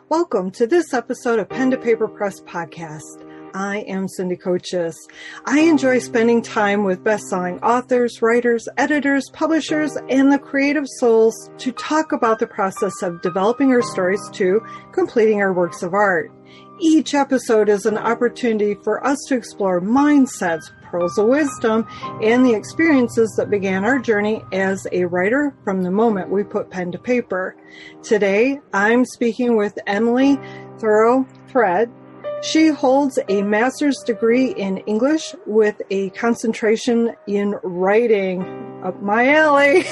Welcome to this episode of Pen to Paper Press Podcast. I am Cindy Coaches. I enjoy spending time with best-selling authors, writers, editors, publishers, and the creative souls to talk about the process of developing our stories to completing our works of art. Each episode is an opportunity for us to explore mindsets, pearls of wisdom, and the experiences that began our journey as a writer from the moment we put pen to paper. Today, I'm speaking with Emily Thiroux Threatt. She holds a master's degree in English with a concentration in writing. Up my alley.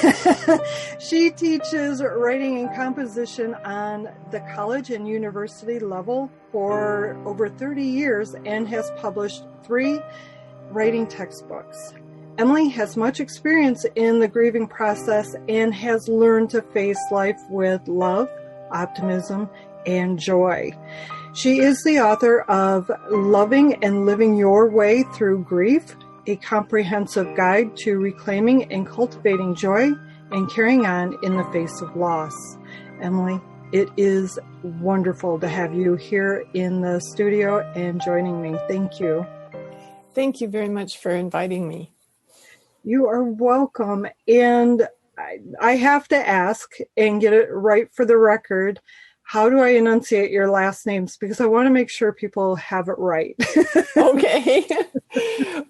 She teaches writing and composition on the college and university level for over 30 years and has published 3 writing textbooks. Emily has much experience in the grieving process and has learned to face life with love, optimism, and joy. She is the author of Loving and Living Your Way Through Grief, a comprehensive guide to reclaiming and cultivating joy and carrying on in the face of loss. Emily, it is wonderful to have you here in the studio and joining me. Thank you. Thank you very much for inviting me. You are welcome. And I have to ask and get it right for the record, how do I enunciate your last names? Because I want to make sure people have it right. Okay.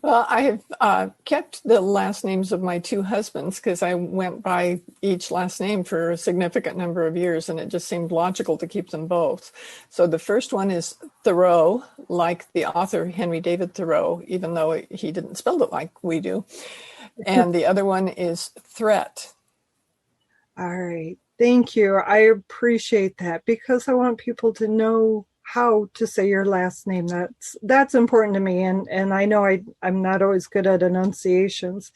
Well, I have kept the last names of my 2 husbands because I went by each last name for a significant number of years, and it just seemed logical to keep them both. So the first one is Thiroux, like the author Henry David Thoreau, even though he didn't spell it like we do. And the other one is Threatt. All right. Thank you. I appreciate that because I want people to know how to say your last name. That's important to me. And I know I'm not always good at enunciations.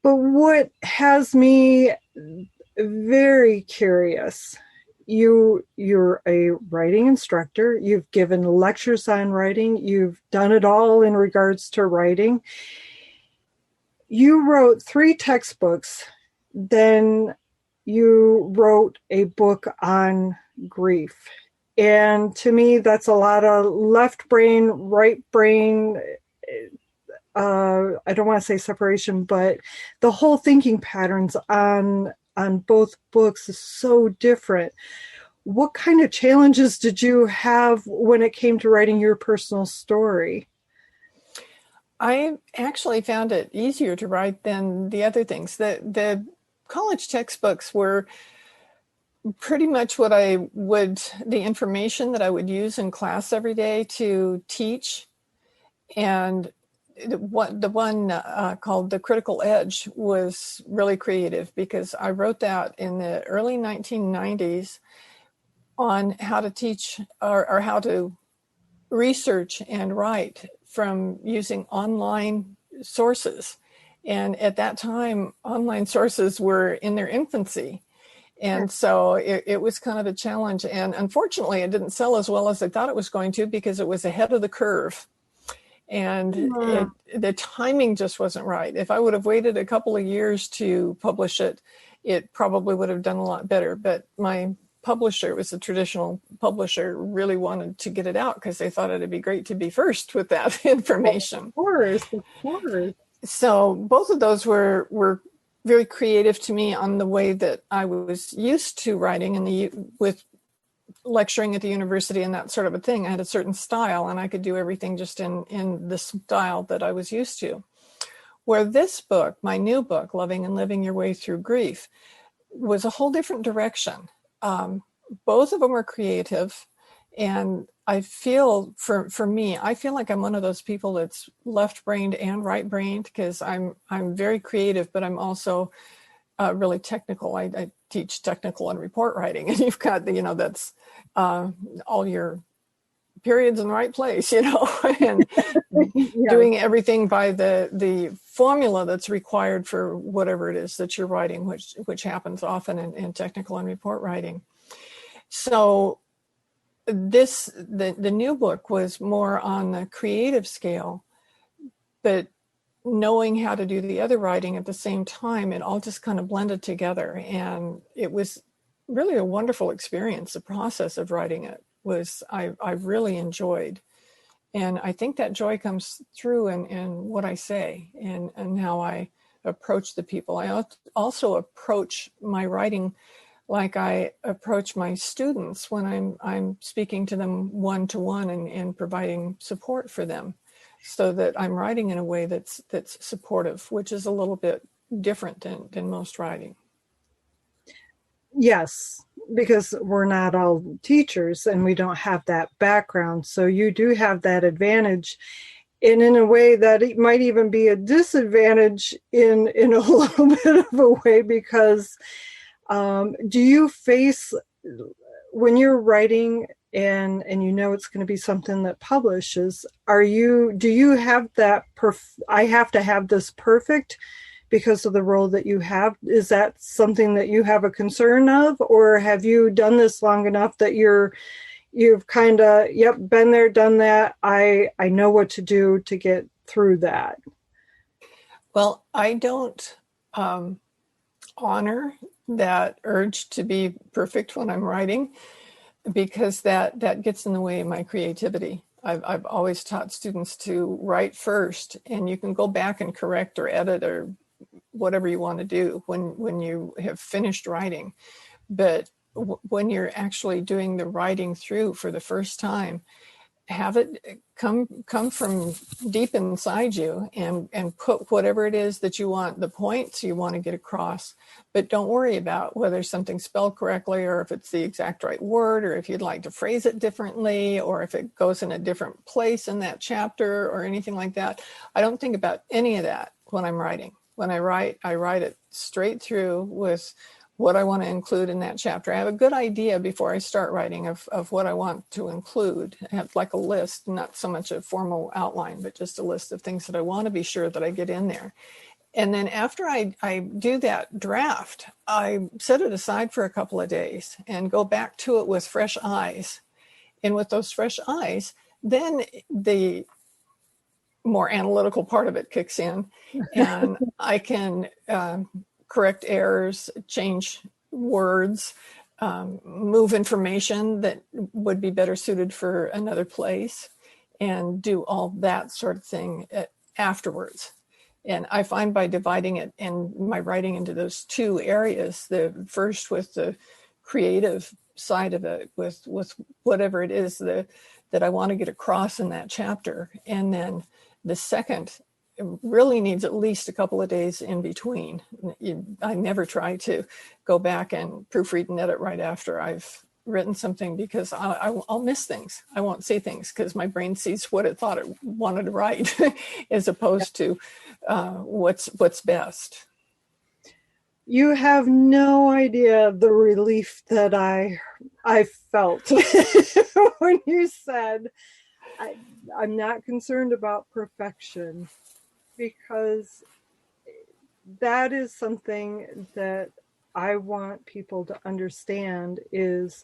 But what has me very curious, you're a writing instructor. You've given lectures on writing. You've done it all in regards to writing. You wrote 3 textbooks. Then you wrote a book on grief. And to me, that's a lot of left brain, right brain. I don't want to say separation, but the whole thinking patterns on both books is so different. What kind of challenges did you have when it came to writing your personal story? I actually found it easier to write than the other things. The college textbooks were pretty much the information that I would use in class every day to teach. And the one called The Critical Edge was really creative because I wrote that in the early 1990s on how to teach or how to research and write from using online sources. And at that time, online sources were in their infancy. And so it was kind of a challenge. And unfortunately, it didn't sell as well as I thought it was going to because it was ahead of the curve. And the timing just wasn't right. If I would have waited a couple of years to publish it, it probably would have done a lot better. But my publisher, it was a traditional publisher, really wanted to get it out because they thought it'd be great to be first with that information. Of course. So both of those were very creative to me on the way that I was used to writing with lecturing at the university and that sort of a thing. I had a certain style and I could do everything just in the style that I was used to. Where this book, my new book, Loving and Living Your Way Through Grief, was a whole different direction. Both of them are creative, and I feel for me, I feel like I'm one of those people that's left-brained and right-brained because I'm very creative, but I'm also really technical. I teach technical and report writing, and you've got that's all your periods in the right place, and doing everything by the formula that's required for whatever it is that you're writing, which happens often in technical and report writing. So the new book was more on the creative scale, but knowing how to do the other writing at the same time, it all just kind of blended together. And it was really a wonderful experience. The process of writing it was, I really enjoyed. And I think that joy comes through in what I say and how I approach the people. I also approach my writing like I approach my students when I'm speaking to them one-to-one and providing support for them, so that I'm writing in a way that's supportive, which is a little bit different than most writing. Yes, because we're not all teachers and we don't have that background. So you do have that advantage. And in a way that it might even be a disadvantage in a little bit of a way, because do you face, when you're writing and you know it's going to be something that publishes, do you have that, I have to have this perfect because of the role that you have? Is that something that you have a concern of, or have you done this long enough that you've kind of, yep, been there, done that, I know what to do to get through that? Well, I don't honor that urge to be perfect when I'm writing, because that gets in the way of my creativity. I've always taught students to write first, and you can go back and correct or edit or whatever you want to do when you have finished writing. But when you're actually doing the writing through for the first time, have it come from deep inside you and put whatever it is that you want, the points you want to get across. But don't worry about whether something's spelled correctly, or if it's the exact right word, or if you'd like to phrase it differently, or if it goes in a different place in that chapter or anything like that. I don't think about any of that when I'm writing. When I write it straight through with what I want to include in that chapter. I have a good idea before I start writing of what I want to include. I have like a list, not so much a formal outline, but just a list of things that I want to be sure that I get in there. And then after I do that draft, I set it aside for a couple of days and go back to it with fresh eyes. And with those fresh eyes, then the more analytical part of it kicks in, and I can correct errors, change words, move information that would be better suited for another place, and do all that sort of thing afterwards. And I find by dividing it in my writing into those two areas, the first with the creative side of it, with whatever it is that I want to get across in that chapter, and then the second really needs at least a couple of days in between. I never try to go back and proofread and edit right after I've written something, because I'll miss things. I won't see things because my brain sees what it thought it wanted to write as opposed to what's best. You have no idea the relief that I felt when you said, I'm not concerned about perfection, because that is something that I want people to understand, is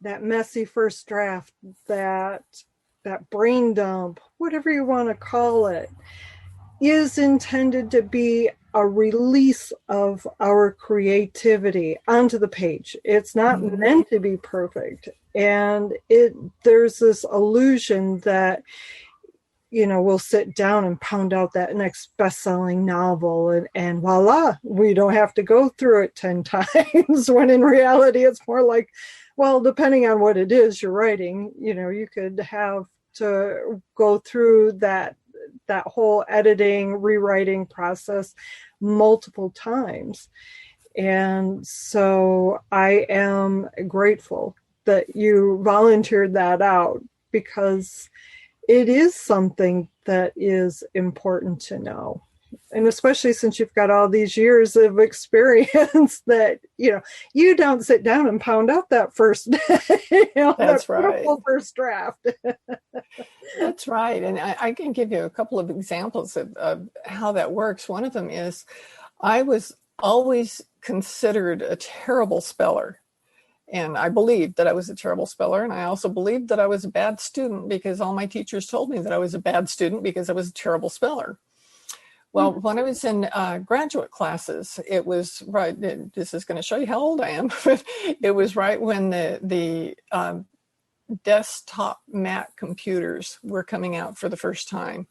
that messy first draft, that brain dump, whatever you want to call it, is intended to be a release of our creativity onto the page. It's not meant to be perfect. And there's this illusion that, we'll sit down and pound out that next best-selling novel and voila, we don't have to go through it 10 times, when in reality it's more like, well, depending on what it is you're writing, you could have to go through that whole editing, rewriting process multiple times. And so I am grateful that you volunteered that out, because it is something that is important to know. And especially since you've got all these years of experience that, you don't sit down and pound out that first, That's that right. first draft. That's right. And I can give you a couple of examples of how that works. One of them is, I was always considered a terrible speller. And I believed that I was a terrible speller. And I also believed that I was a bad student, because all my teachers told me that I was a bad student because I was a terrible speller. Well, when I was in graduate classes, it was right. This is going to show you how old I am. But it was right when the desktop Mac computers were coming out for the first time,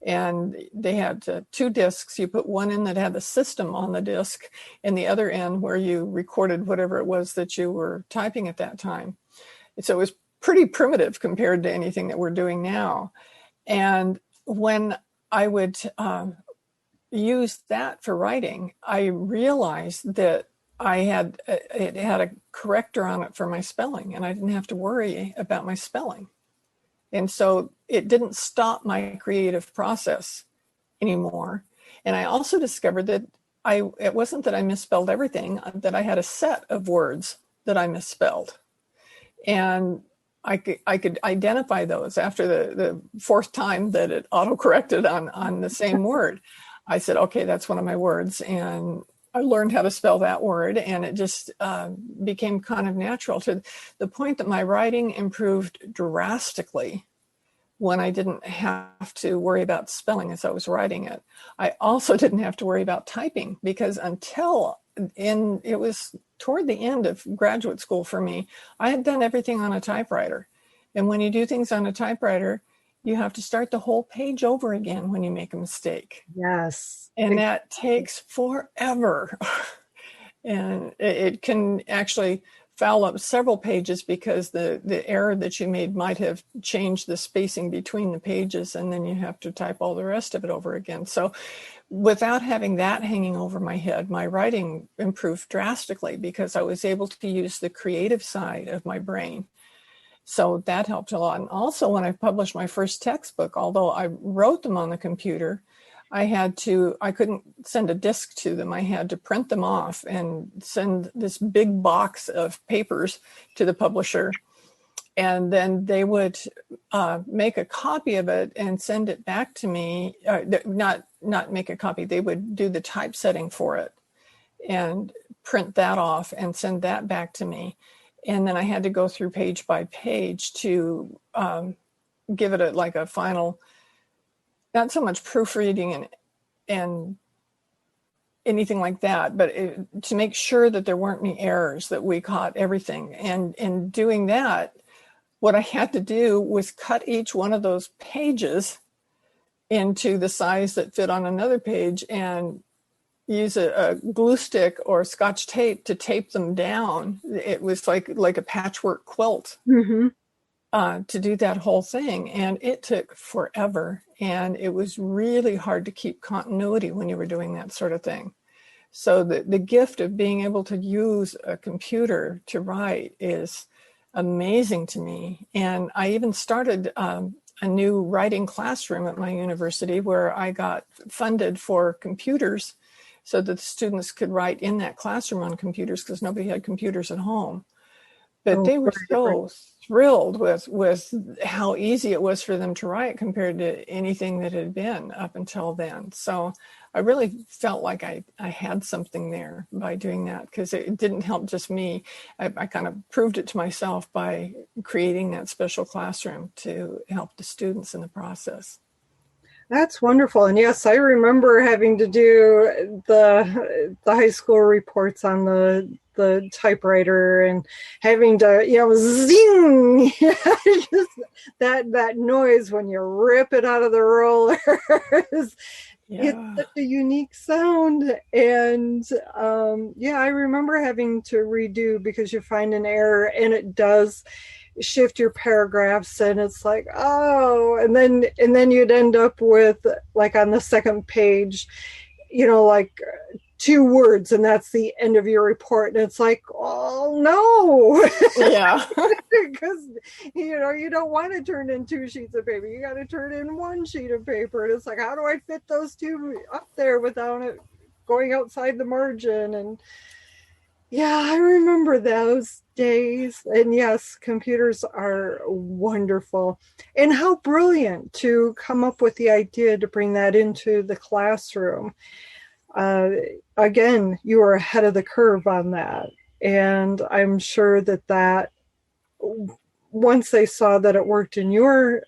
and they had two disks. You put one in that had the system on the disk, and the other end where you recorded whatever it was that you were typing at that time. And so it was pretty primitive compared to anything that we're doing now. And when I would use that for writing, I realized that it had a corrector on it for my spelling, and I didn't have to worry about my spelling. And so it didn't stop my creative process anymore. And I also discovered that it wasn't that I misspelled everything, that I had a set of words that I misspelled. And I could identify those after the fourth time that it autocorrected on the same word. I said, okay, that's one of my words. And I learned how to spell that word, and it just became kind of natural, to the point that my writing improved drastically when I didn't have to worry about spelling as I was writing it. I also didn't have to worry about typing, because it was toward the end of graduate school for me, I had done everything on a typewriter. And when you do things on a typewriter, you have to start the whole page over again when you make a mistake. Yes. And that takes forever. And it can actually foul up several pages, because the error that you made might have changed the spacing between the pages, and then you have to type all the rest of it over again. So without having that hanging over my head, my writing improved drastically, because I was able to use the creative side of my brain. So that helped a lot. And also, when I published my first textbook, although I wrote them on the computer, I couldn't send a disk to them. I had to print them off and send this big box of papers to the publisher. And then they would make a copy of it and send it back to me. Not make a copy. They would do the typesetting for it and print that off and send that back to me. And then I had to go through page by page to give it a final, not so much proofreading and anything like that, but to make sure that there weren't any errors, that we caught everything. And in doing that, what I had to do was cut each one of those pages into the size that fit on another page, and use a glue stick or Scotch tape to tape them down. It was like a patchwork quilt. Mm-hmm. To do that whole thing. And it took forever. And it was really hard to keep continuity when you were doing that sort of thing. So the gift of being able to use a computer to write is amazing to me. And I even started a new writing classroom at my university, where I got funded for computers so that the students could write in that classroom on computers, because nobody had computers at home. But they were so thrilled with how easy it was for them to write compared to anything that had been up until then. So I really felt like I had something there by doing that, because it didn't help just me. I kind of proved it to myself by creating that special classroom to help the students in the process. That's wonderful. And yes, I remember having to do the high school reports on the typewriter, and having to, zing, just that noise when you rip it out of the roller. It's such a unique sound. And I remember having to redo, because you find an error and it does shift your paragraphs, and it's like, and then you'd end up with, like, on the second page, like 2 words, and that's the end of your report. And it's like, oh no. Yeah. Because you don't want to turn in 2 sheets of paper. You got to turn in 1 sheet of paper. And it's like, how do I fit those 2 up there without it going outside the margin? And I remember those days. And yes, computers are wonderful. And how brilliant to come up with the idea to bring that into the classroom. Again, you were ahead of the curve on that. And I'm sure that once they saw that it worked in your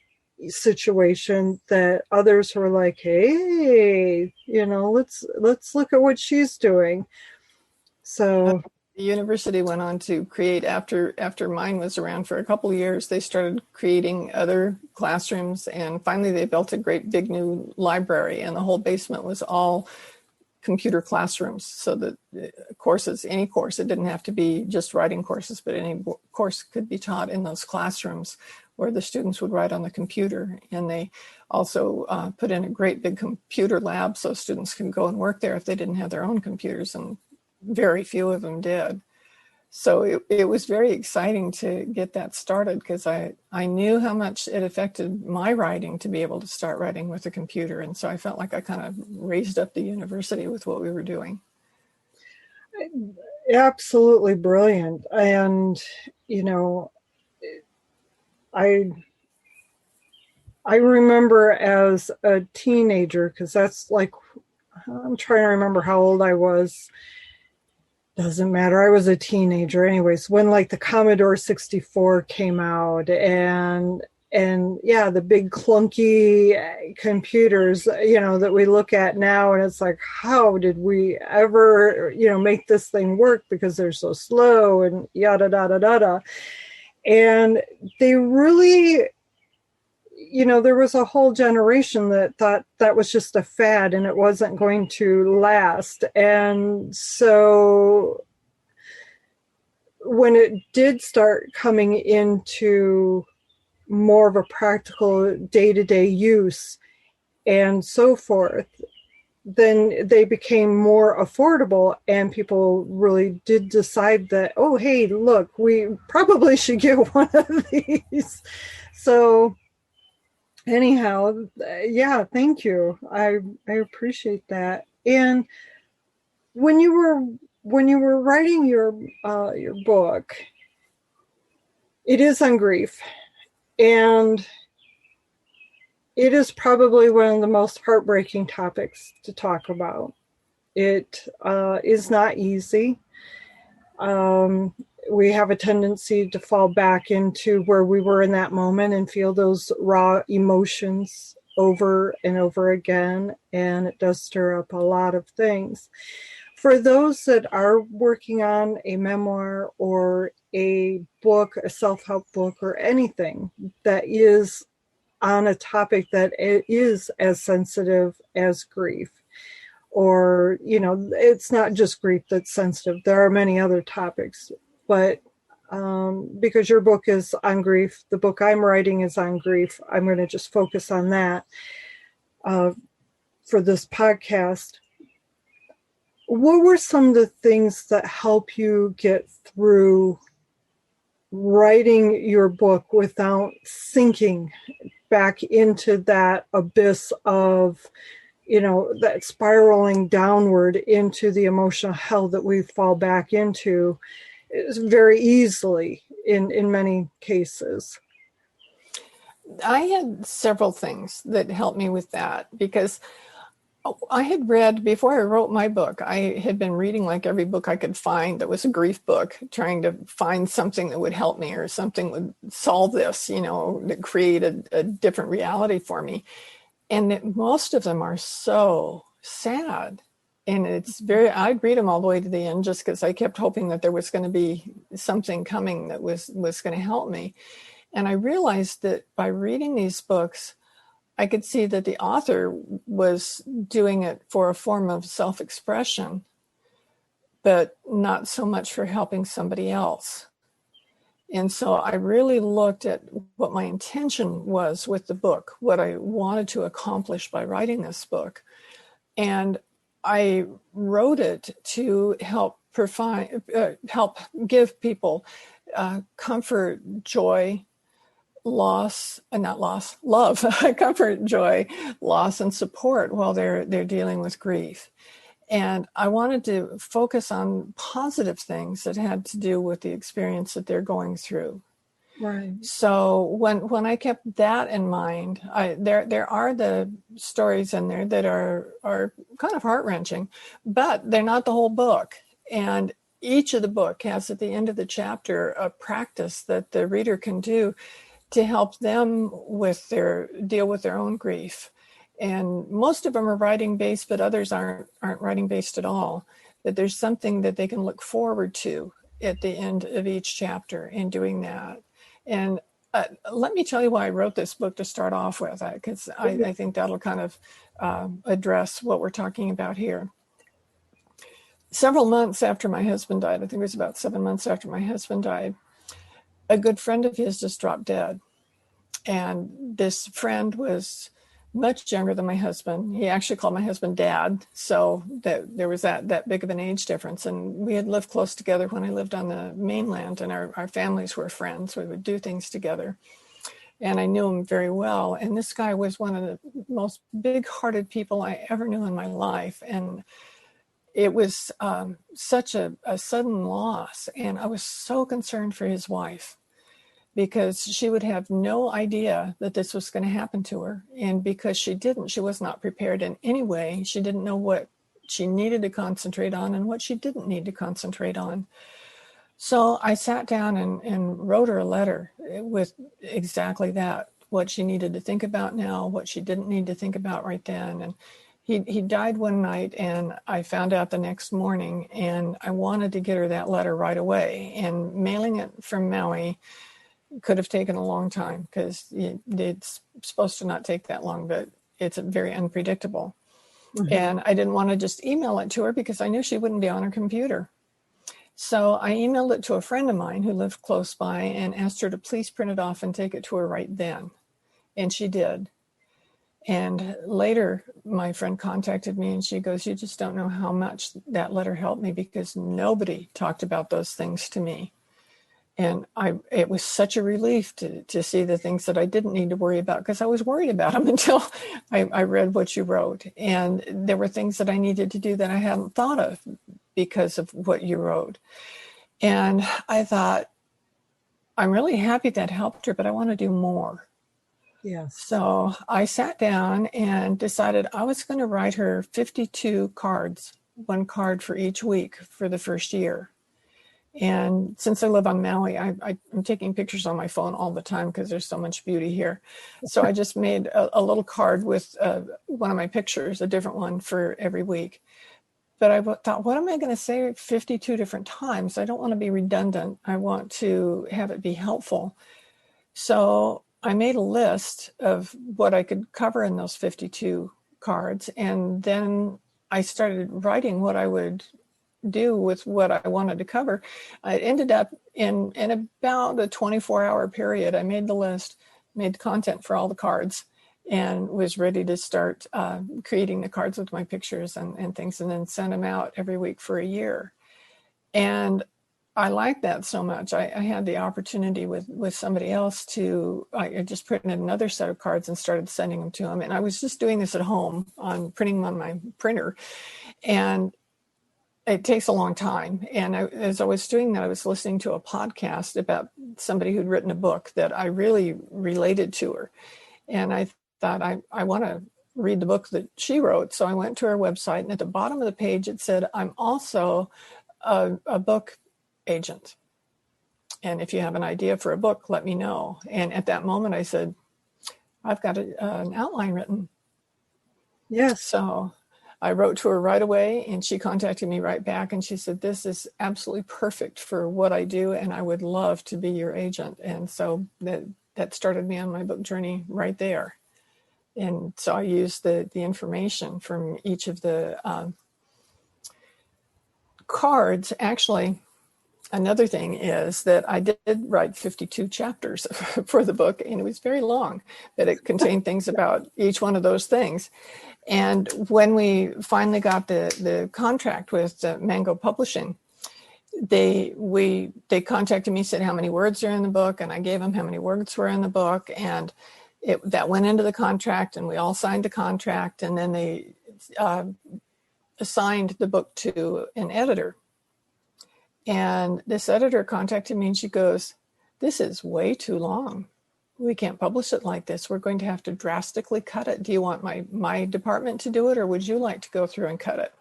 situation that others were like, hey, let's look at what she's doing. So the university went on to create, after mine was around for a couple of years, they started creating other classrooms, and finally they built a great big new library, and the whole basement was all computer classrooms, so that courses, any course, it didn't have to be just writing courses, but any course could be taught in those classrooms where the students would write on the computer. And they also put in a great big computer lab so students can go and work there if they didn't have their own computers, and very few of them did. So it was very exciting to get that started, because I knew how much it affected my writing to be able to start writing with a computer. And so I felt like I kind of raised up the university with what we were doing. Absolutely brilliant. And, I remember as a teenager, because that's like, I'm trying to remember how old I was. Doesn't matter. I was a teenager anyways, when like the Commodore 64 came out, and yeah, the big clunky computers, that we look at now, and it's like, how did we ever, make this thing work, because they're so slow and yada, yada, yada. And they really, there was a whole generation that thought that was just a fad and it wasn't going to last. And so when it did start coming into more of a practical day-to-day use and so forth, then they became more affordable, and people really did decide that, oh, hey, look, we probably should get one of these. So anyhow, yeah, thank you. I appreciate that. And when you were writing your book, it is on grief, and it is probably one of the most heartbreaking topics to talk about. It is not easy. We have a tendency to fall back into where we were in that moment and feel those raw emotions over and over again, and it does stir up a lot of things. For those that are working on a memoir or a book, a self-help book, or anything that is on a topic that is as sensitive as grief, or, it's not just grief that's sensitive. There are many other topics, but because your book is on grief, the book I'm writing is on grief, I'm going to just focus on that for this podcast. What were some of the things that help you get through writing your book without sinking back into that abyss of, that spiraling downward into the emotional hell that we fall back into very easily in many cases? I had several things that helped me with that, because I had read, before I wrote my book, I had been reading like every book I could find that was a grief book, trying to find something that would help me, or something would solve this, that create a different reality for me. And most of them are so sad. And I'd read them all the way to the end, just because I kept hoping that there was going to be something coming that was going to help me. And I realized that by reading these books, I could see that the author was doing it for a form of self-expression, but not so much for helping somebody else. And so I really looked at what my intention was with the book, what I wanted to accomplish by writing this book. And I wrote it to help give people comfort, joy, love, comfort, joy, loss, and support while they're dealing with grief. And I wanted to focus on positive things that had to do with the experience that they're going through. Right. So when I kept that in mind, there are the stories in there that are kind of heart-wrenching, but they're not the whole book. And each of the book has, at the end of the chapter, a practice that the reader can do to help them deal with their own grief. And most of them are writing based, but others aren't writing based at all. But there's something that they can look forward to at the end of each chapter in doing that. And let me tell you why I wrote this book to start off with, because I think that'll kind of address what we're talking about here. Several months after my husband died, I think it was about 7 months after my husband died, a good friend of his just dropped dead. And this friend was much younger than my husband. He actually called my husband Dad, so that there was that big of an age difference. And we had lived close together when I lived on the mainland, and our families were friends. We would do things together. And I knew him very well. And this guy was one of the most big-hearted people I ever knew in my life. And it was such a sudden loss. And I was so concerned for his wife, because she would have no idea that this was going to happen to her. And because she was not prepared in any way. She didn't know what she needed to concentrate on and what she didn't need to concentrate on. So I sat down and wrote her a letter with exactly that, what she needed to think about now, what she didn't need to think about right then. And he died one night, and I found out the next morning, and I wanted to get her that letter right away. And mailing it from Maui could have taken a long time, because it's supposed to not take that long, but it's very unpredictable. Mm-hmm. And I didn't want to just email it to her, because I knew she wouldn't be on her computer. So I emailed it to a friend of mine who lived close by and asked her to please print it off and take it to her right then. And she did. And later, my friend contacted me, and she goes, "You just don't know how much that letter helped me, because nobody talked about those things to me." And it was such a relief to see the things that I didn't need to worry about, because I was worried about them until I read what you wrote. And there were things that I needed to do that I hadn't thought of because of what you wrote. And I thought, I'm really happy that helped her, but I want to do more. Yes. So I sat down and decided I was going to write her 52 cards, one card for each week for the first year. And since I live on Maui, I'm taking pictures on my phone all the time, because there's so much beauty here. So I just made a little card with one of my pictures, a different one for every week. But I thought, what am I going to say 52 different times? I don't want to be redundant. I want to have it be helpful. So I made a list of what I could cover in those 52 cards. And then I started writing what I would do with what I wanted to cover. I ended up in about a 24-hour period. I made the list, made the content for all the cards, and was ready to start creating the cards with my pictures and things, and then send them out every week for a year. And I liked that so much. I had the opportunity with somebody else I just printed another set of cards and started sending them to them. And I was just doing this at home, printing them on my printer. And it takes a long time. And as I was doing that, I was listening to a podcast about somebody who'd written a book that I really related to her. And I thought, I want to read the book that she wrote. So I went to her website, and at the bottom of the page, it said, "I'm also a book agent. And if you have an idea for a book, let me know." And at that moment, I said, I've got an outline written. Yes. So I wrote to her right away, and she contacted me right back, and she said, "This is absolutely perfect for what I do, and I would love to be your agent." And so that started me on my book journey right there. And so I used the information from each of the cards. Actually, another thing is that I did write 52 chapters for the book, and it was very long, but it contained things about each one of those things. And when we finally got the contract with Mango Publishing, they contacted me, said how many words are in the book, and I gave them how many words were in the book, and that went into the contract, and we all signed the contract, and then they assigned the book to an editor. And this editor contacted me, and she goes, "This is way too long. We can't publish it like this. We're going to have to drastically cut it. Do you want my department to do it, or would you like to go through and cut it?"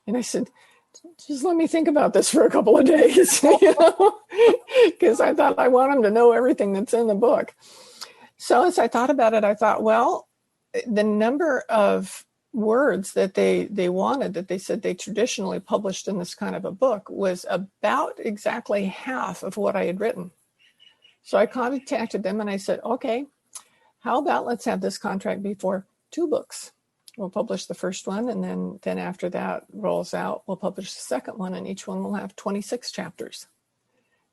And I said, just let me think about this for a couple of days, because I thought I want them to know everything that's in the book. So as I thought about it, I thought, well, the number of words that they wanted, that they said they traditionally published in this kind of a book, was about exactly half of what I had written. So I contacted them and I said, okay, how about let's have this contract be for 2 books. We'll publish the first one, and then after that rolls out, we'll publish the second one, and each one will have 26 chapters.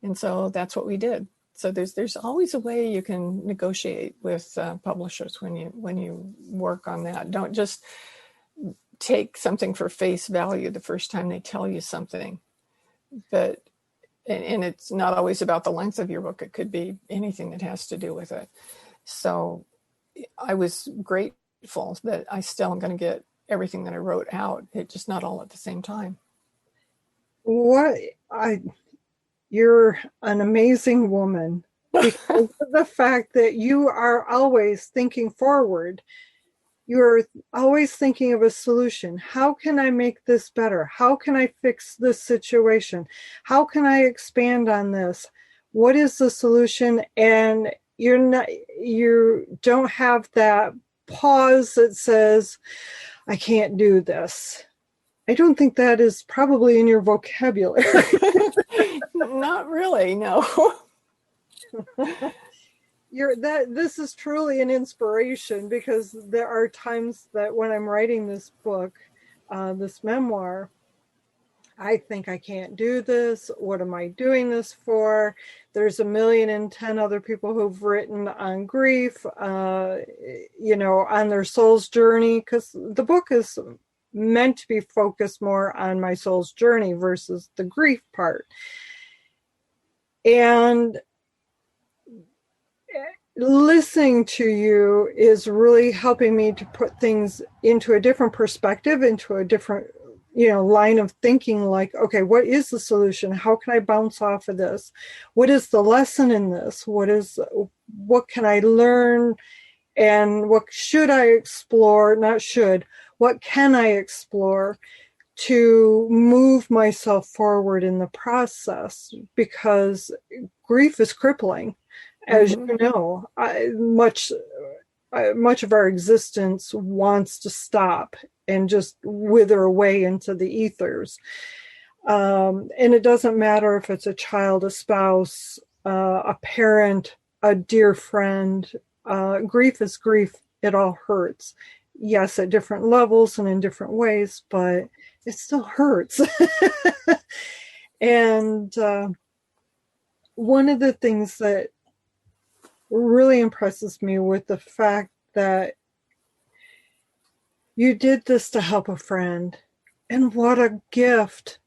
And so that's what we did. So there's always a way you can negotiate with publishers when you work on that. Don't just take something for face value the first time they tell you something. But and it's not always about the length of your book. It could be anything that has to do with it. So I was grateful that I still am going to get everything that I wrote out. It's just not all at the same time. You're an amazing woman because of the fact that you are always thinking forward. You're always thinking of a solution. How can I make this better? How can I fix this situation? How can I expand on this? What is the solution? And you don't have that pause that says, I can't do this. I don't think that is probably in your vocabulary. Not really, no. This is truly an inspiration, because there are times that when I'm writing this book, this memoir, I think I can't do this. What am I doing this for? There's 1,000,010 other people who've written on grief, on their soul's journey, because the book is meant to be focused more on my soul's journey versus the grief part. And listening to you is really helping me to put things into a different perspective, into a different line of thinking, like, okay, what is the solution? How can I bounce off of this? What is the lesson in this? What can I learn? And what should I explore? What can I explore to move myself forward in the process? Because grief is crippling, as you know. Much of our existence wants to stop and just wither away into the ethers. And it doesn't matter if it's a child, a spouse, a parent, a dear friend. Grief is grief. It all hurts. Yes, at different levels and in different ways, but it still hurts. And one of the things that really impresses me with the fact that you did this to help a friend, and what a gift.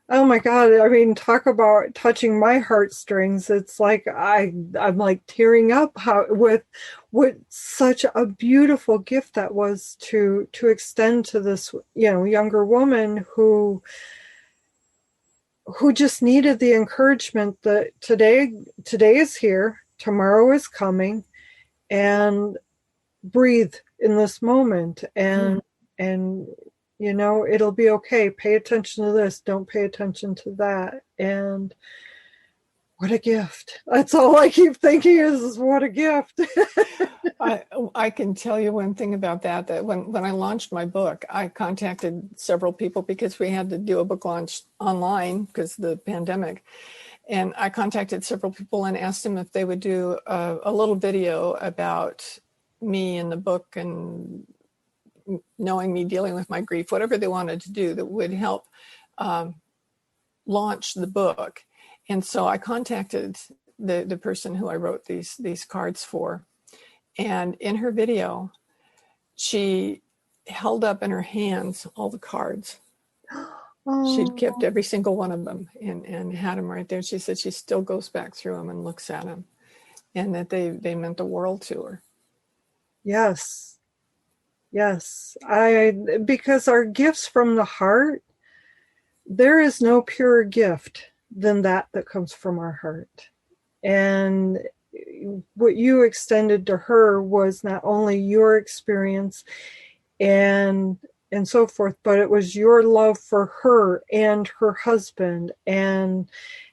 Oh my God. I mean, talk about touching my heartstrings. It's like I'm like tearing up with what such a beautiful gift that was to extend to this, younger woman who just needed the encouragement that today is here, tomorrow is coming, and breathe in this moment, and it'll be okay. Pay attention to this. Don't pay attention to that. And what a gift. That's all I keep thinking is what a gift. I can tell you one thing about that when I launched my book, I contacted several people because we had to do a book launch online because of the pandemic. And I contacted several people and asked them if they would do a little video about me in the book and knowing me dealing with my grief, whatever they wanted to do that would help launch the book. And so I contacted the person who I wrote these cards for. And in her video, she held up in her hands all the cards. She'd kept every single one of them and had them right there. She said she still goes back through them and looks at them, and that they meant the world to her. Yes. Because our gifts from the heart, there is no purer gift than that comes from our heart. And what you extended to her was not only your experience and and so forth, but it was your love for her and her husband, and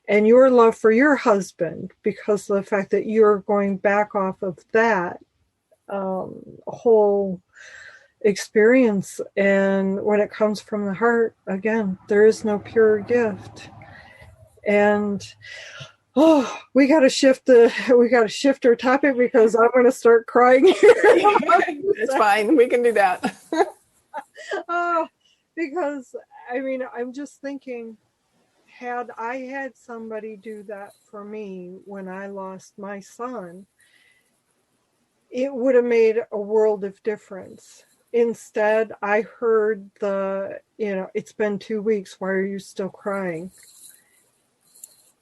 your love for your husband, because of the fact that you're going back off of that whole experience. And when it comes from the heart, again, there is no pure gift. And we got to shift our topic, because I'm going to start crying here. It's fine. We can do that. Because I mean, I'm just thinking, had I had somebody do that for me when I lost my son, it would have made a world of difference. Instead, I heard it's been 2 weeks. Why are you still crying?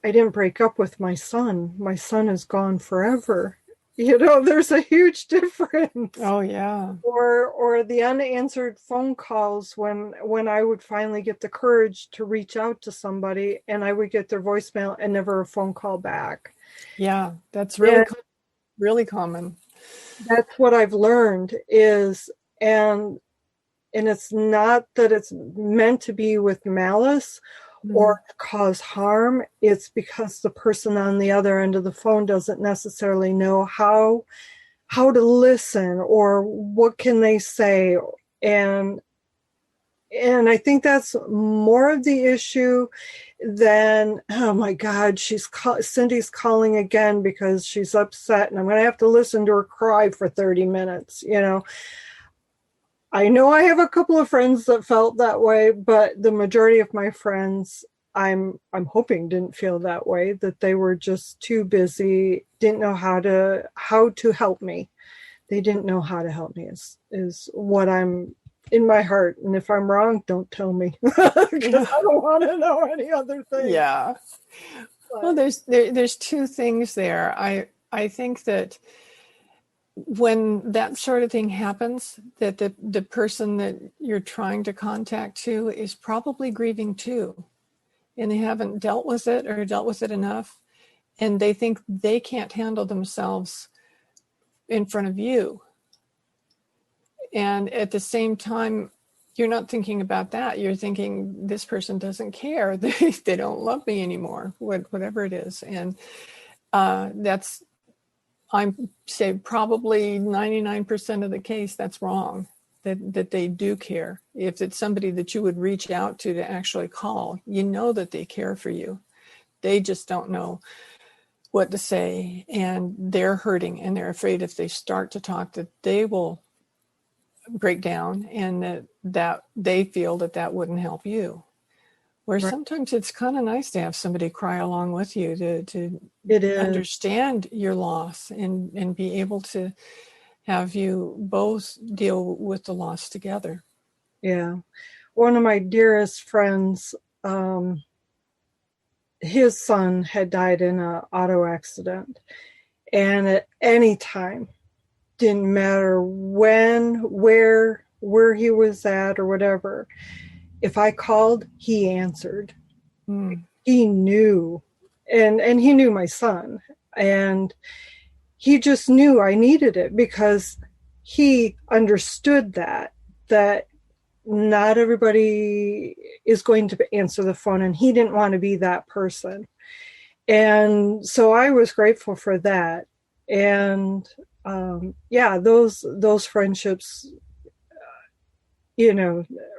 I didn't break up with my son. My son is gone forever. There's a huge difference. Oh, yeah. Or the unanswered phone calls when I would finally get the courage to reach out to somebody, and I would get their voicemail and never a phone call back. Yeah, that's really common. That's what I've learned is, and it's not that it's meant to be with malice or to cause harm. It's because the person on the other end of the phone doesn't necessarily know how to listen, or what can they say. And I think that's more of the issue than, oh my God, Cindy's calling again because she's upset, and I'm going to have to listen to her cry for 30 minutes. I know I have a couple of friends that felt that way, but the majority of my friends, I'm hoping, didn't feel that way, that they were just too busy, didn't know how to help me. They didn't know how to help me is what I'm in my heart. And if I'm wrong, don't tell me, because I don't want to know any other thing. Yeah. But, well, there's two things there. I think that when that sort of thing happens, that the person that you're trying to contact to is probably grieving too, and they haven't dealt with it or dealt with it enough, and they think they can't handle themselves in front of you. And at the same time, you're not thinking about that. You're thinking, this person doesn't care. They don't love me anymore, whatever it is. And that's, I'm say probably 99% of the case, that's wrong, that they do care. If it's somebody that you would reach out to actually call, you know that they care for you. They just don't know what to say, and they're hurting, and they're afraid if they start to talk that they will break down, and that they feel that wouldn't help you. Where right. Sometimes it's kind of nice to have somebody cry along with you to understand your loss and be able to have you both deal with the loss together. Yeah. One of my dearest friends, his son had died in an auto accident. And at any time, didn't matter when, where he was at or whatever, if I called, he answered. He knew, and he knew my son, and he just knew I needed it, because he understood that not everybody is going to answer the phone, and he didn't want to be that person. And so I was grateful for that. And those friendships,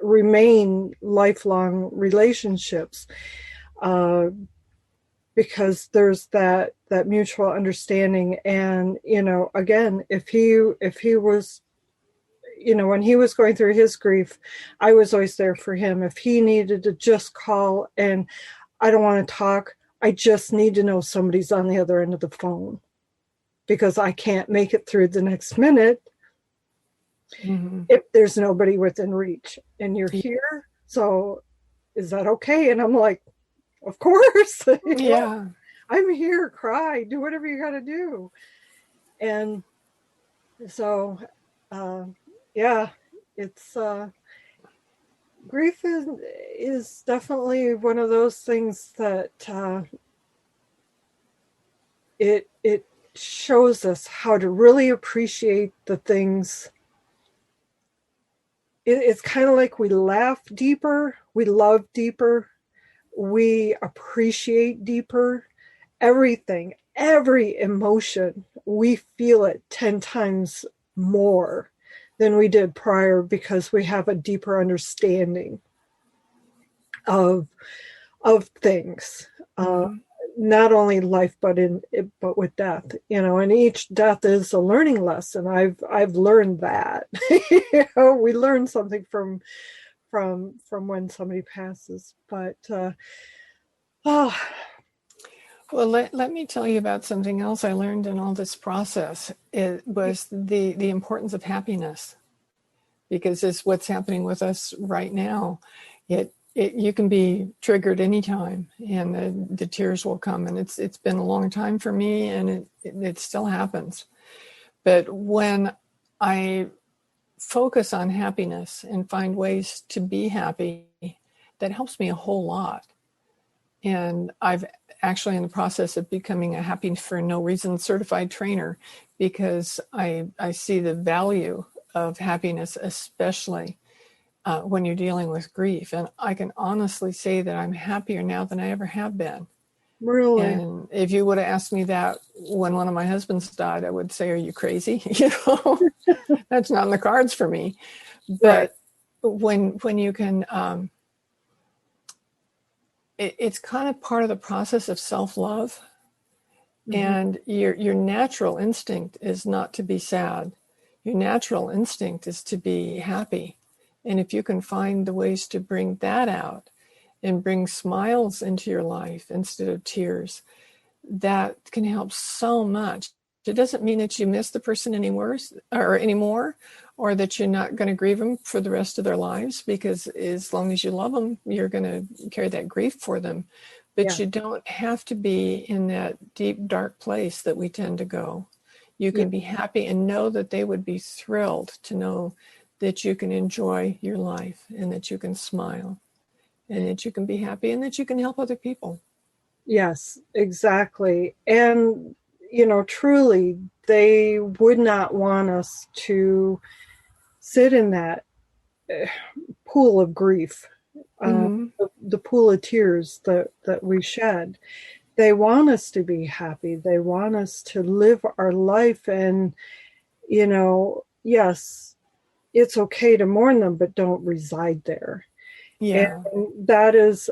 remain lifelong relationships, because there's that mutual understanding. And, again, if he was, when he was going through his grief, I was always there for him. If he needed to just call and I don't want to talk, I just need to know somebody's on the other end of the phone, because I can't make it through the next minute if there's nobody within reach, and you're here. So is that okay? And I'm like, of course. Yeah. I'm here, cry, do whatever you got to do. And so, it's, grief is definitely one of those things that, it shows us how to really appreciate the things it's kind of like we laugh deeper, we love deeper, we appreciate deeper. Everything, every emotion, we feel it 10 times more than we did prior because we have a deeper understanding of things. Mm-hmm. Not only life, but but with death, and each death is a learning lesson. I've learned that. We learn something from when somebody passes. But oh, Well, let me tell you about something else I learned in all this process. It was the importance of happiness, because it's what's happening with us right now. You can be triggered anytime, and the tears will come. And it's been a long time for me, and it still happens. But when I focus on happiness and find ways to be happy, that helps me a whole lot. And I've actually in the process of becoming a happy for no reason certified trainer, because I see the value of happiness, especially when you're dealing with grief. And I can honestly say that I'm happier now than I ever have been. really? And if you would have asked me that when one of my husbands died, I would say, are you crazy? That's not in the cards for me. But when you can, it's kind of part of the process of self-love. Mm-hmm. And your natural instinct is not to be sad. Your natural instinct is to be happy. And if you can find the ways to bring that out and bring smiles into your life instead of tears, that can help so much. It doesn't mean that you miss the person anymore, or that you're not going to grieve them for the rest of their lives, because as long as you love them, you're going to carry that grief for them. But you don't have to be in that deep, dark place that we tend to go. You can be happy and know that they would be thrilled to know that you can enjoy your life, and that you can smile, and that you can be happy, and that you can help other people. Yes, exactly. And, truly, they would not want us to sit in that pool of grief, the pool of tears that we shed. They want us to be happy. They want us to live our life. And, yes, it's okay to mourn them, but don't reside there. Yeah. And that is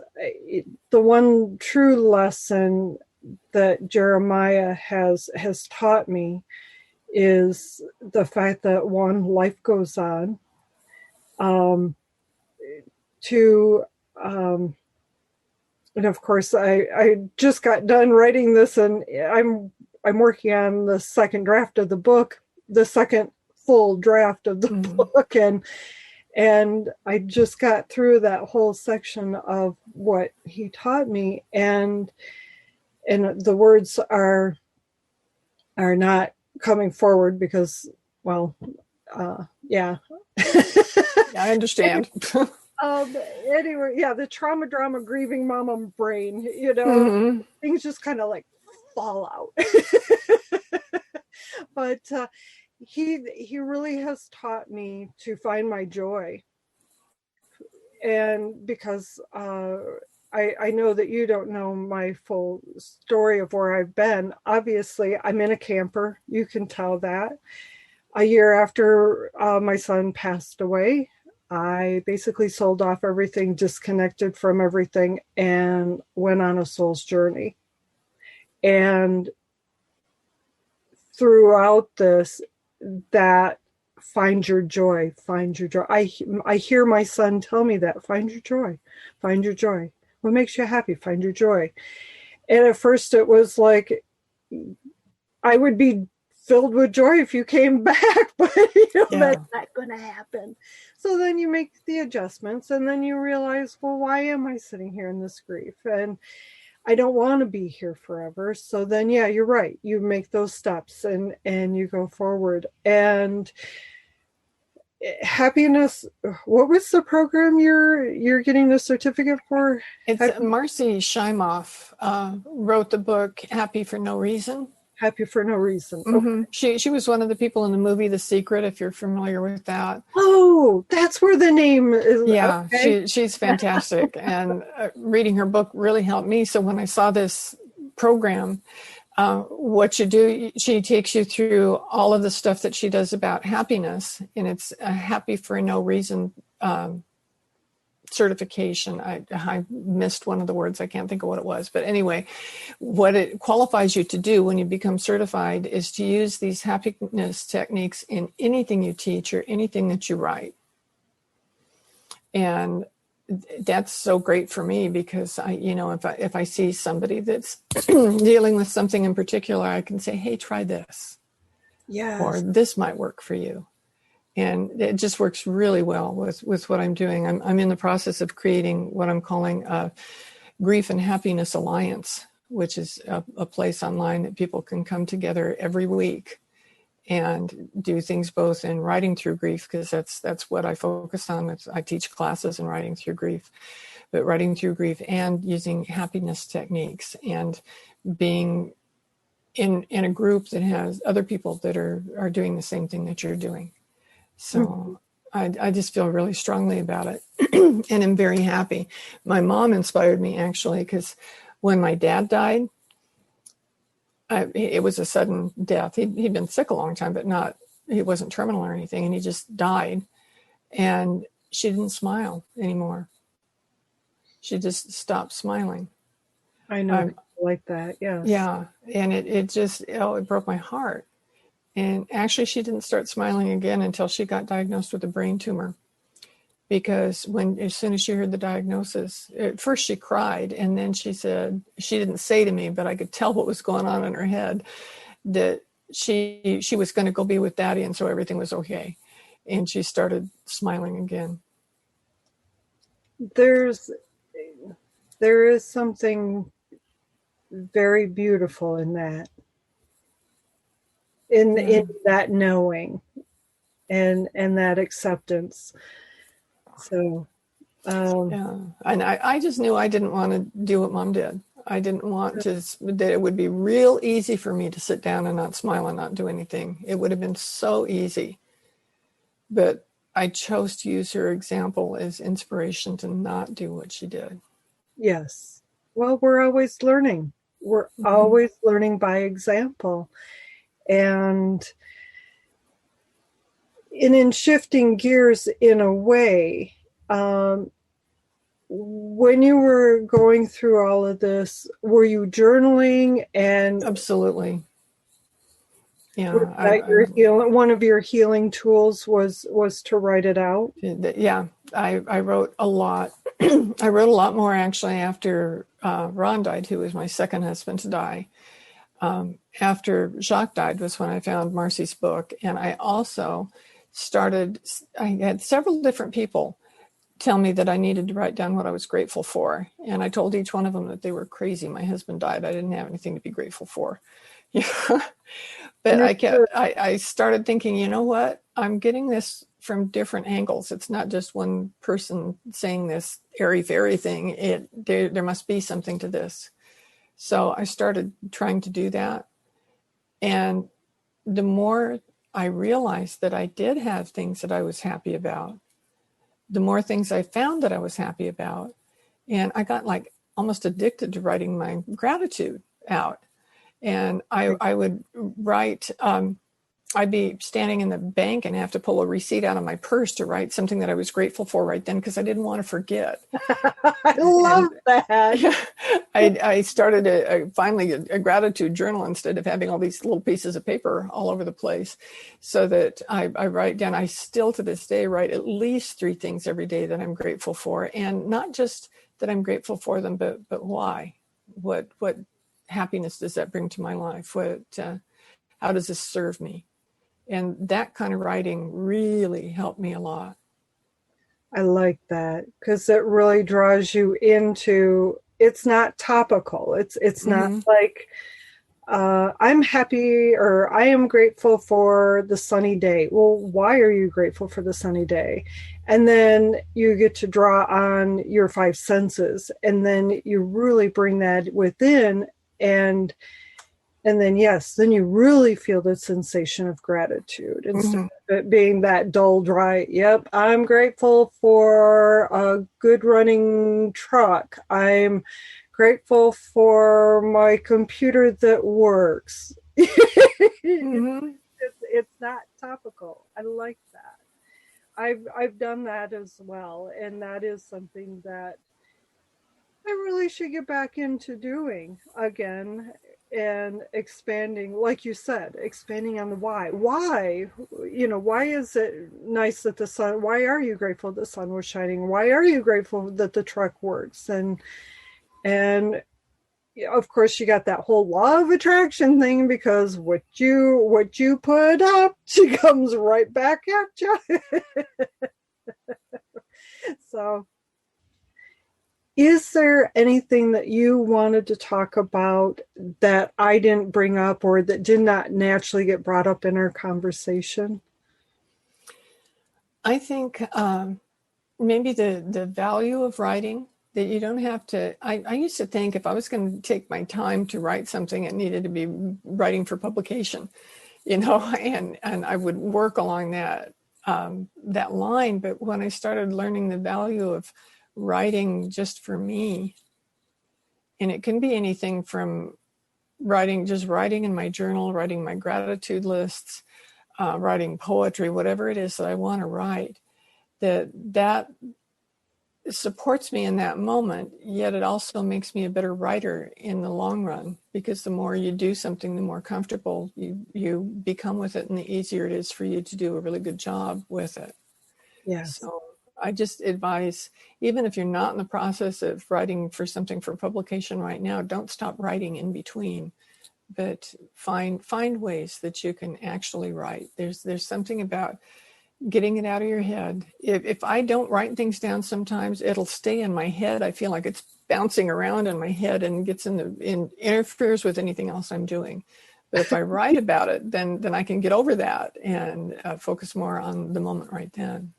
the one true lesson that Jeremiah has taught me, is the fact that life goes on. And of course, I just got done writing this, and I'm working on the second draft of the book, the second full draft of the book, and I just got through that whole section of what he taught me, and the words are not coming forward because, well, yeah. I understand. Anyway, the trauma, drama, grieving mama brain, things just kind of like fall out. But he really has taught me to find my joy. And because I know that you don't know my full story of where I've been. Obviously, I'm in a camper. You can tell that. A year after my son passed away, I basically sold off everything, disconnected from everything, and went on a soul's journey. And throughout this, that find your joy, find your joy. I hear my son tell me that, find your joy, find your joy. What makes you happy? Find your joy. And at first it was like, I would be filled with joy if you came back, but that's not going to happen. So then you make the adjustments, and then you realize, well, why am I sitting here in this grief? And I don't want to be here forever. So then, you're right. You make those steps and you go forward. And happiness, what was the program you're getting the certificate for? It's Marcy Shimoff wrote the book Happy for No Reason. Happy for no reason. Mm-hmm. She was one of the people in the movie The Secret, if you're familiar with that. Oh, that's where the name is. Yeah, Okay. she's fantastic. And reading her book really helped me. So when I saw this program, what you do, she takes you through all of the stuff that she does about happiness. And it's a happy for no reason certification. I missed one of the words. I can't think of what it was. But anyway, what it qualifies you to do when you become certified is to use these happiness techniques in anything you teach or anything that you write. And that's so great for me because if I see somebody that's dealing with something in particular, I can say, hey, try this. Yes. Or this might work for you. And it just works really well with what I'm doing. I'm in the process of creating what I'm calling a Grief and Happiness Alliance, which is a place online that people can come together every week and do things both in writing through grief, because that's what I focus on. I teach classes in writing through grief, but writing through grief and using happiness techniques and being in a group that has other people that are doing the same thing that you're doing. So I just feel really strongly about it and I'm very happy. My mom inspired me actually, because when my dad died, it was a sudden death. He'd been sick a long time, but he wasn't terminal or anything. And he just died. And she didn't smile anymore. She just stopped smiling. I know people like that. Yes. Yeah. And it broke my heart. And actually, she didn't start smiling again until she got diagnosed with a brain tumor. Because as soon as she heard the diagnosis, at first she cried, and then she said, she didn't say to me, but I could tell what was going on in her head, that she was going to go be with Daddy, and so everything was okay. And she started smiling again. There is something very beautiful in that. In that knowing and that acceptance. So yeah. And I just knew I didn't want to do what Mom did. I didn't want that it would be real easy for me to sit down and not smile and not do anything. It would have been so easy. But I chose to use her example as inspiration to not do what she did. Yes. Well, we're always learning. We're always learning by example. And in shifting gears in a way, when you were going through all of this, were you journaling? And absolutely, yeah. One of your healing tools was to write it out. Yeah, I wrote a lot. I wrote a lot more actually after Ron died, who was my second husband to die. After Jacques died was when I found Marcy's book. And I also I had several different people tell me that I needed to write down what I was grateful for. And I told each one of them that they were crazy. My husband died. I didn't have anything to be grateful for. Yeah. But I started thinking, you know what? I'm getting this from different angles. It's not just one person saying this airy-fairy thing. There must be something to this. So I started trying to do that. And the more I realized that I did have things that I was happy about, the more things I found that I was happy about. And I got like almost addicted to writing my gratitude out. And I would write, I'd be standing in the bank and have to pull a receipt out of my purse to write something that I was grateful for right then, because I didn't want to forget. I love that. I started finally a gratitude journal instead of having all these little pieces of paper all over the place, so that I write down. I still to this day write at least 3 things every day that I'm grateful for, and not just that I'm grateful for them, but why? What happiness does that bring to my life? How does this serve me? And that kind of writing really helped me a lot. I like that, because it really draws you into, it's not topical. It's not like, I'm happy or I am grateful for the sunny day. Well, why are you grateful for the sunny day? And then you get to draw on your 5 senses, and then you really bring that within, and And then, yes, then you really feel the sensation of gratitude instead Mm-hmm. of it being that dull, dry, yep, I'm grateful for a good running truck. I'm grateful for my computer that works. Mm-hmm. It's not topical. I like that. I've done that as well, and that is something that I really should get back into doing again and expanding, like you said, expanding on the why. Why, why is it nice that the sun, why are you grateful the sun was shining? Why are you grateful that the truck works? And of course you got that whole law of attraction thing, because what you put up, she comes right back at you. So is there anything that you wanted to talk about that I didn't bring up or that did not naturally get brought up in our conversation? I think maybe the value of writing, that you don't have to. I used to think if I was going to take my time to write something, it needed to be writing for publication, and I would work along that line. But when I started learning the value of writing just for me, and it can be anything from writing in my journal, writing my gratitude lists, writing poetry, whatever it is that I want to write, that supports me in that moment, yet it also makes me a better writer in the long run, because the more you do something, the more comfortable you become with it, and the easier it is for you to do a really good job with it. Yes. So I just advise, even if you're not in the process of writing for something for publication right now, don't stop writing in between, but find ways that you can actually write. There's something about getting it out of your head. If I don't write things down, sometimes it'll stay in my head. I feel like it's bouncing around in my head and interferes with anything else I'm doing. But if I write about it, then I can get over that and focus more on the moment right then.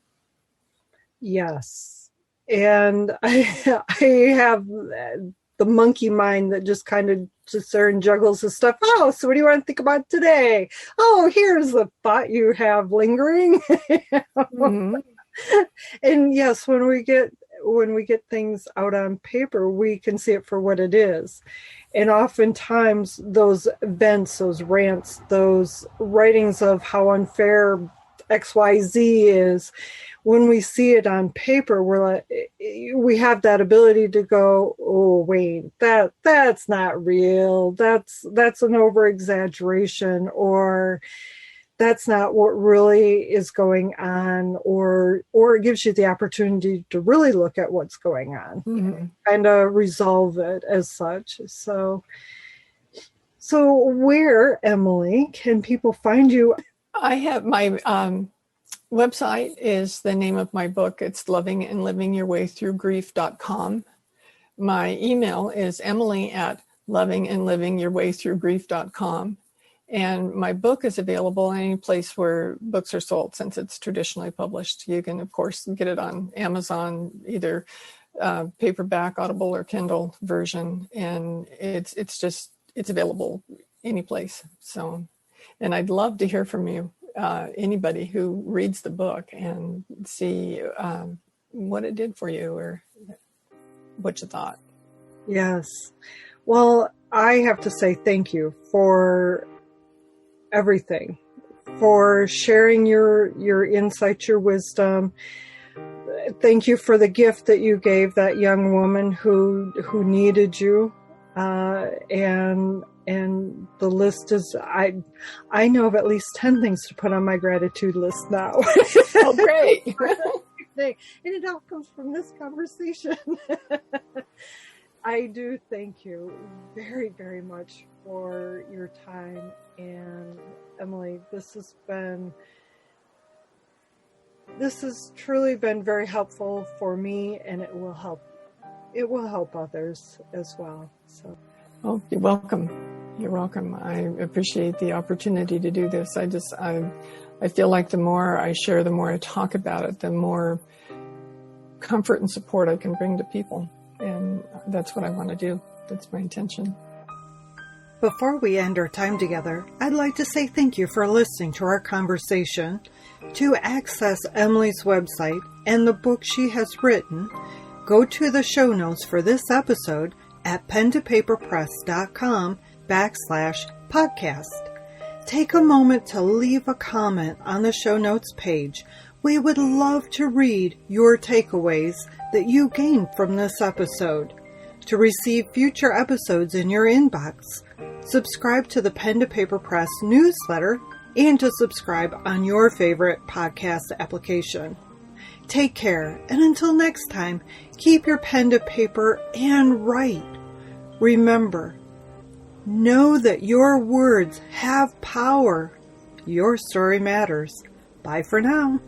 Yes. And I have the monkey mind that just kind of sits there and juggles the stuff. Oh, so what do you want to think about today? Oh, here's the thought you have lingering. Mm-hmm. And yes, when we get things out on paper, we can see it for what it is. And oftentimes those events, those rants, those writings of how unfair XYZ is, when we see it on paper, we have that ability to go, oh wait, that's not real. That's an over exaggeration, or that's not what really is going on, or it gives you the opportunity to really look at what's going on, Mm-hmm. and resolve it as such. So where, Emily, can people find you? I have my website is the name of my book. It's lovingandlivingyourwaythroughgrief.com. My email is emily@lovingandlivingyourwaythroughgrief.com. And my book is available any place where books are sold, since it's traditionally published. You can, of course, get it on Amazon, either paperback, Audible, or Kindle version. And it's available any place. So, and I'd love to hear from you, anybody who reads the book, and see what it did for you or what you thought. Yes. Well, I have to say thank you for everything, for sharing your insights, your wisdom. Thank you for the gift that you gave that young woman who needed you. And the list is, I know of at least 10 things to put on my gratitude list now. Oh, great. And it all comes from this conversation. I do thank you very, very much for your time. And Emily, this has truly been very helpful for me, and it will help others as well. So, oh, you're welcome. You're welcome. I appreciate the opportunity to do this. I feel like the more I share, the more I talk about it, the more comfort and support I can bring to people. And that's what I want to do. That's my intention. Before we end our time together, I'd like to say thank you for listening to our conversation. To access Emily's website and the book she has written, go to the show notes for this episode at pentopaperpress.com/podcast. Take a moment to leave a comment on the show notes page. We would love to read your takeaways that you gained from this episode. To receive future episodes in your inbox, subscribe to the Pen to Paper Press newsletter and to subscribe on your favorite podcast application. Take care, and until next time, keep your pen to paper and write. Remember, know that your words have power. Your story matters. Bye for now.